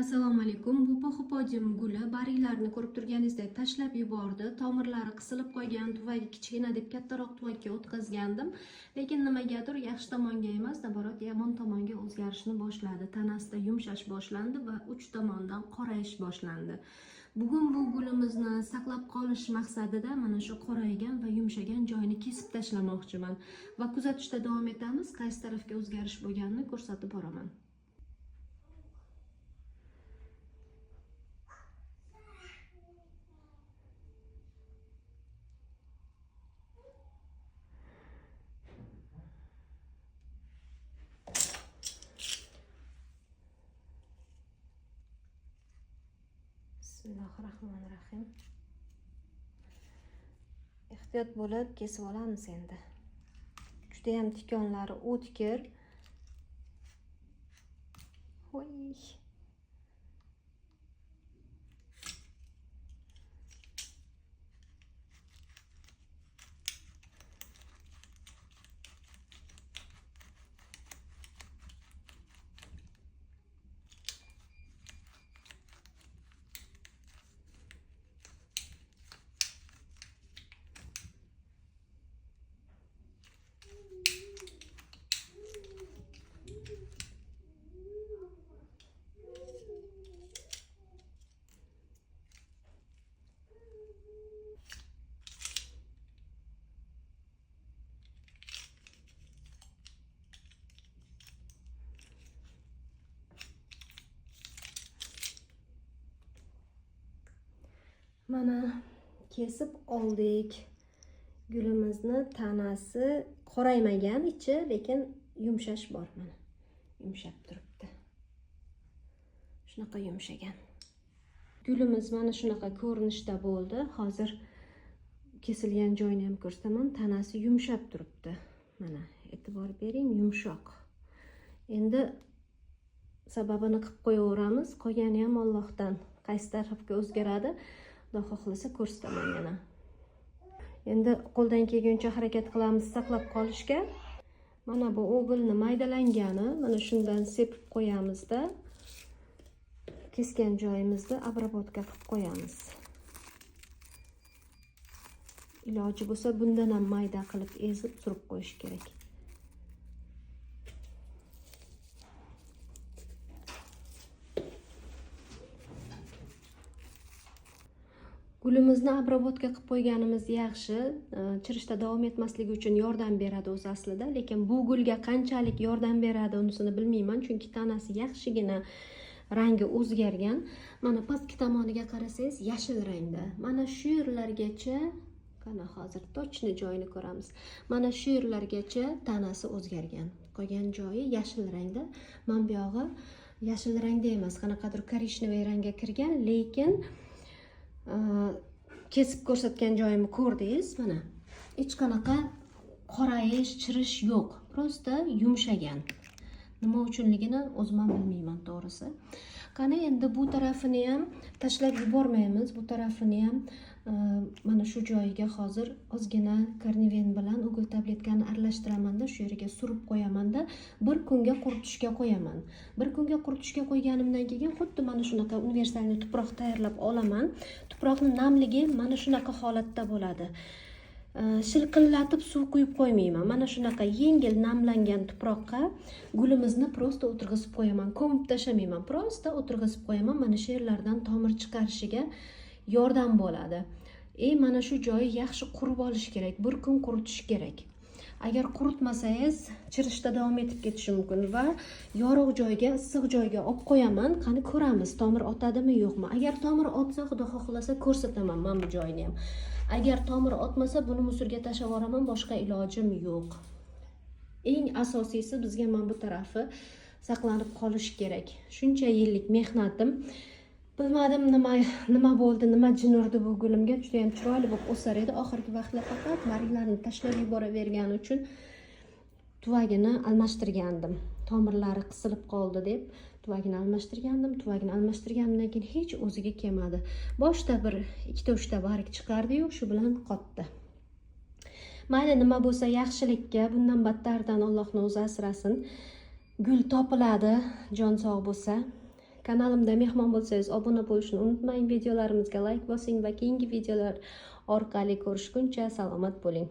Assalomu alaykum. Bu poxopodium guli barglarini ko'rib turganingizdek tashlab yubordi. Tomirlari qisilib qolgan, tuvagi kichkina deb kattaroq tuvakka o'tkazgandim. Lekin nimagadir yaxshi tomonga emas, naborat yomon tomonga o'zgarishni boshladi. Tanasida yumshash boshlandi va uch tomondan qorayish boshlandi. Bugun bu gulimizni saqlab qolish maqsadida mana shu qoraygan va yumshagan joyini kesib tashlamoqchiman va kuzatishda davom etamiz. Qaysi tarafga o'zgarish bo'lganini ko'rsatib boraman. Bismillahirrahmanirrahim. Ehtiyot bo'lib kesib olamiz endi. Juda ham tikonlari o'tkir. Voy. Mana kesib oldik. Gulimizni tanasi qoraymagan ichi, lekin yumshash bor mana. Yumshab turibdi. Shunaqa yumshagan. Gulimiz mana shunaqa ko'rinishda bo'ldi. Hozir kesilgan joyini ham ko'rsataman. Tanasi yumshab turibdi. Mana e'tibor bering, yumshoq. Endi sababini qilib qo'yaveramiz. Qolgani ham Allohdan. Qaysi tarafga o'zgaradi? Xudo xohlasa ko'rsataman yana. Endi qo'ldan kelguncha harakat qilamiz saqlab qolishga. Mana bu o'g'ilni maydalangani, mana shundan sepib qo'yamizda. Kesgan joyimizni obработка qilib qo'yamiz. Iloji bo'lsa bundan ham mayda qilib ezib surib qo'yish kerak. Gulimizni obработка qilib qo'yganimiz yaxshi, chirishda davom etmasligi uchun yordam beradi o'zi aslida, lekin bu gulga qanchalik yordam beradi unisini bilmayman, chunki tanasi yaxshigina rangi o'zgargan. Mana pastki tomoniga qarasangiz yashil rangda. Mana shu yerlargacha, qana hozir tochni joyini ko'ramiz. Mana shu yerlargacha tanasi o'zgargan. Qolgan joyi yashil rangda. Men bu yog'i yashil rangda emas, qanaqadir korishnovoy rangga kirgan, lekin kesib ko'rsatgan joyimni ko'rdingiz. Mana hech qanaqa qorayish, chirish yo'q. Prosta yumshagan. Nima uchunligini o'zim ham bilmayman to'g'risi. Qani endi bu tarafini ham tashlab yubormaymiz. Bu tarafini ham mana shu joyiga hozir ozgina karniven bilan o'g'il tabletkani aralashtiraman-da, shu yerga surib qo'yaman-da, bir kunga quritishga qo'yaman. Bir kunga quritishga qo'yganimdan keyin xuddi mana shunaqa universalniy tuproq tayyorlab olaman. Tuproqning namligi mana shunaqa holatda bo'ladi. Shilqillatib suv quyib qo'ymayman. Mana shunaqa yengil namlangan tuproqqa gulimizni prosta o'tirg'izib qo'yaman. Ko'mib tashlamayman, prosta o'tirg'izib qo'yaman. Mana shu yerlardan tomir chiqarishiga yordam bo'ladi. Mana shu joyi yaxshi qurib olish kerak. Bir kun quritish kerak. Agar quritmasangiz chirishda davom etib ketishi mumkin va yorug' joyga, issiq joyga olib qo'yaman. Qani ko'ramiz, tomir otadimi yo'qmi? Agar tomir otsa, xudo xohlasa ko'rsataman men bu joyini ham. Agar tomir otmasa, buni musorga tashlab yuboraman, boshqa ilojim yo'q. Eng asosiysi bizga mana bu tarafi saqlanib qolish kerak. Shuncha yillik mehnatim, bilmadim nima bo'ldi, nima jin urdi bu gulimga. Juda ham chiroyli bo'lib o'sar edi. Oxirgi vaqtlar faqat barglarini tashlab yuboravergani uchun tuvagini almashtirgandim. Tomirlari qisilib qoldi deb tuvagini almashtirgandim. Tuvagini almashtirganimdan keyin hech o'ziga kelmadi. Boshda bir 2-3 ta barg chiqardi-yu, shu bilan qotdi. Mayli nima bo'lsa yaxshilikka, bundan battardan Allohning o'zi asrasin. Gul topiladi, jon sog' bo'lsa. Kanalimda mehmon bo'lsangiz obuna bo'lishni unutmang, videolarimizga like bosing va keyingi videolar orqali ko'rishguncha salomat bo'ling.